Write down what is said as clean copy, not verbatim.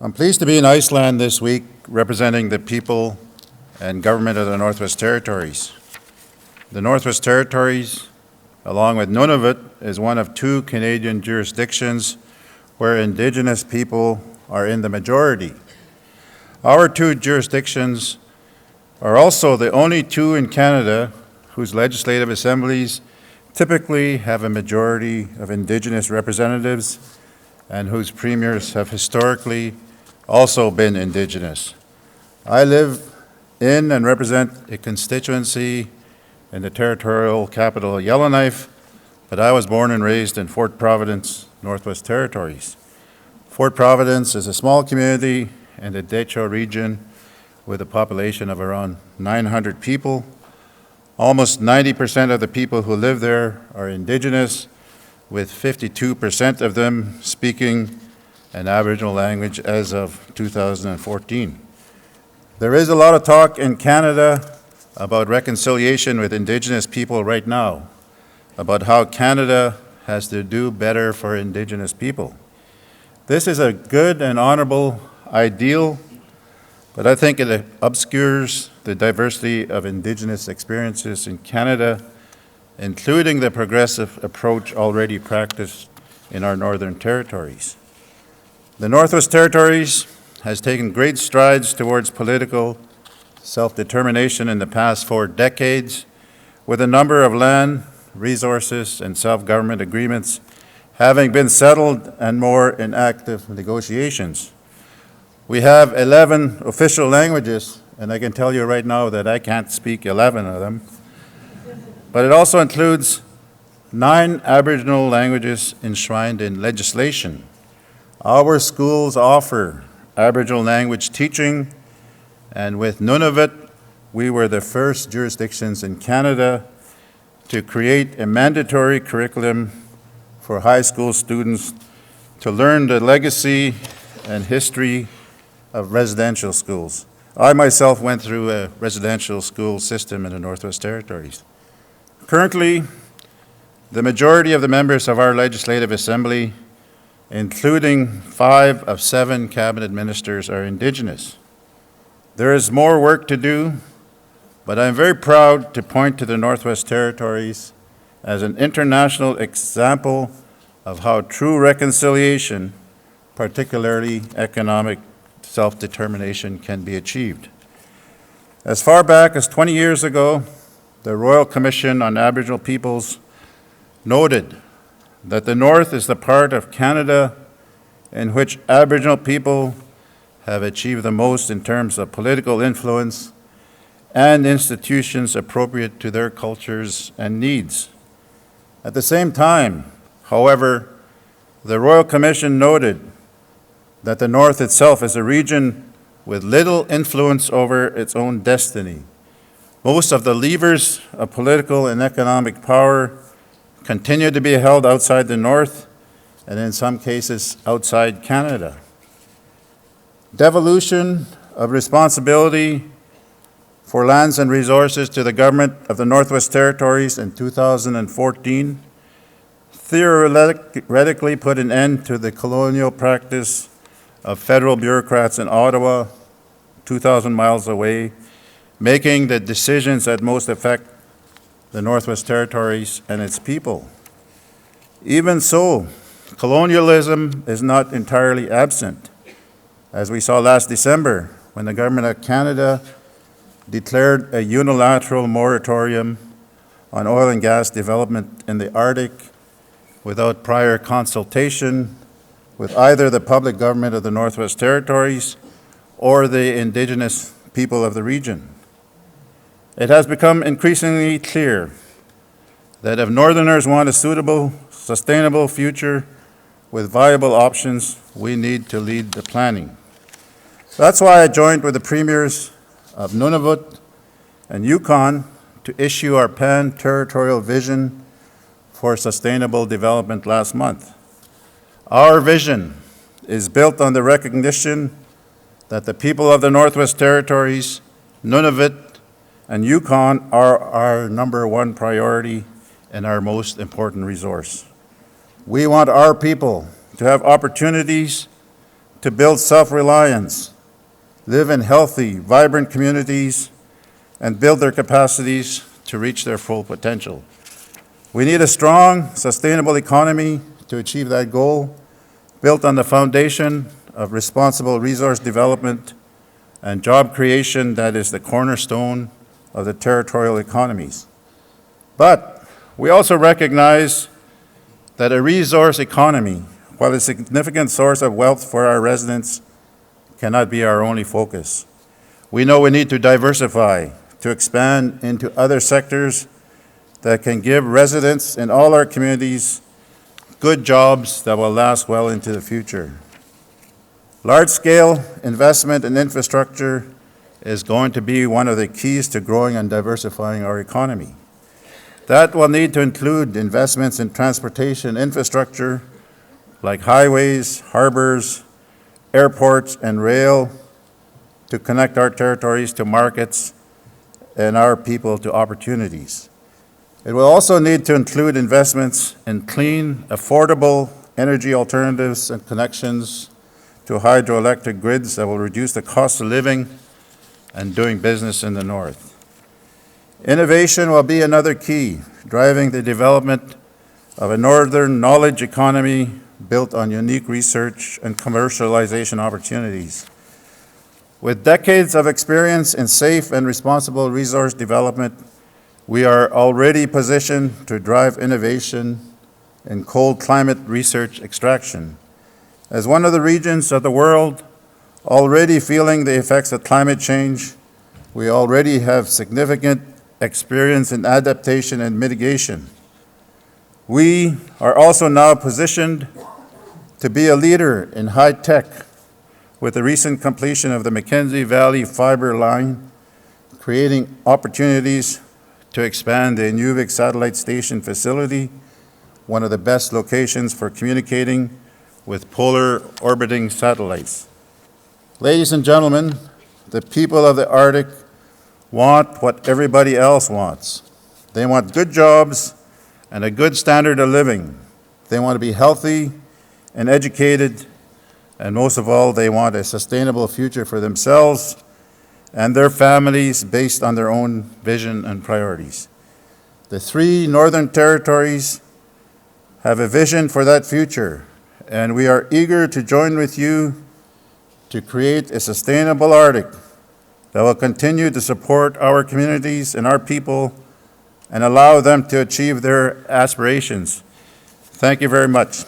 I'm pleased to be in Iceland this week representing the people and government of the Northwest Territories. The Northwest Territories, along with Nunavut, is one of two Canadian jurisdictions where Indigenous people are in the majority. Our two jurisdictions are also the only two in Canada whose legislative assemblies typically have a majority of Indigenous representatives and whose premiers have historically also been Indigenous. I live in and represent a constituency in the territorial capital Yellowknife, but I was born and raised in Fort Providence, Northwest Territories. Fort Providence is a small community in the Detroit region with a population of around 900 people. Almost 90% of the people who live there are Indigenous, with 52% of them speaking an Aboriginal language as of 2014. There is a lot of talk in Canada about reconciliation with Indigenous people right now, about how Canada has to do better for Indigenous people. This is a good and honorable ideal, but I think it obscures the diversity of Indigenous experiences in Canada, including the progressive approach already practiced in our Northern Territories. The Northwest Territories has taken great strides towards political self-determination in the past 4 decades, with a number of land, resources, and self-government agreements having been settled and more in active negotiations. We have 11 official languages, and I can tell you right now that I can't speak 11 of them, but it also includes 9 Aboriginal languages enshrined in legislation. Our schools offer Aboriginal language teaching, and with Nunavut, we were the first jurisdictions in Canada to create a mandatory curriculum for high school students to learn the legacy and history of residential schools. I myself went through a residential school system in the Northwest Territories. Currently, the majority of the members of our Legislative Assembly, including 5 of 7 cabinet ministers, are Indigenous. There is more work to do, but I'm very proud to point to the Northwest Territories as an international example of how true reconciliation, particularly economic self-determination, can be achieved. As far back as 20 years ago, the Royal Commission on Aboriginal Peoples noted that the North is the part of Canada in which Aboriginal people have achieved the most in terms of political influence and institutions appropriate to their cultures and needs. At the same time, however, the Royal Commission noted that the North itself is a region with little influence over its own destiny. Most of the levers of political and economic power continue to be held outside the North, and in some cases outside Canada. Devolution of responsibility for lands and resources to the government of the Northwest Territories in 2014 theoretically put an end to the colonial practice of federal bureaucrats in Ottawa, 2,000 miles away, making the decisions that most affect the Northwest Territories and its people. Even so, colonialism is not entirely absent, as we saw last December when the Government of Canada declared a unilateral moratorium on oil and gas development in the Arctic without prior consultation with either the public government of the Northwest Territories or the Indigenous people of the region. It has become increasingly clear that if Northerners want a suitable, sustainable future with viable options, we need to lead the planning. That's why I joined with the premiers of Nunavut and Yukon to issue our pan-territorial vision for sustainable development last month. Our vision is built on the recognition that the people of the Northwest Territories, Nunavut, and Yukon are our #1 priority and our most important resource. We want our people to have opportunities to build self-reliance, live in healthy, vibrant communities, and build their capacities to reach their full potential. We need a strong, sustainable economy to achieve that goal, built on the foundation of responsible resource development and job creation that is the cornerstone of the territorial economies. But we also recognize that a resource economy, while a significant source of wealth for our residents, cannot be our only focus. We know we need to diversify, to expand into other sectors that can give residents in all our communities good jobs that will last well into the future. Large-scale investment in infrastructure is going to be one of the keys to growing and diversifying our economy. That will need to include investments in transportation infrastructure like highways, harbors, airports, and rail to connect our territories to markets and our people to opportunities. It will also need to include investments in clean, affordable energy alternatives and connections to hydroelectric grids that will reduce the cost of living and doing business in the North. Innovation will be another key, driving the development of a northern knowledge economy built on unique research and commercialization opportunities. With decades of experience in safe and responsible resource development, we are already positioned to drive innovation in cold climate research extraction. As one of the regions of the world already feeling the effects of climate change, we already have significant experience in adaptation and mitigation. We are also now positioned to be a leader in high tech with the recent completion of the Mackenzie Valley fiber line, creating opportunities to expand the Inuvik Satellite Station facility, one of the best locations for communicating with polar orbiting satellites. Ladies and gentlemen, the people of the Arctic want what everybody else wants. They want good jobs and a good standard of living. They want to be healthy and educated, and most of all, they want a sustainable future for themselves and their families based on their own vision and priorities. The 3 Northern Territories have a vision for that future, and we are eager to join with you to create a sustainable Arctic that will continue to support our communities and our people and allow them to achieve their aspirations. Thank you very much.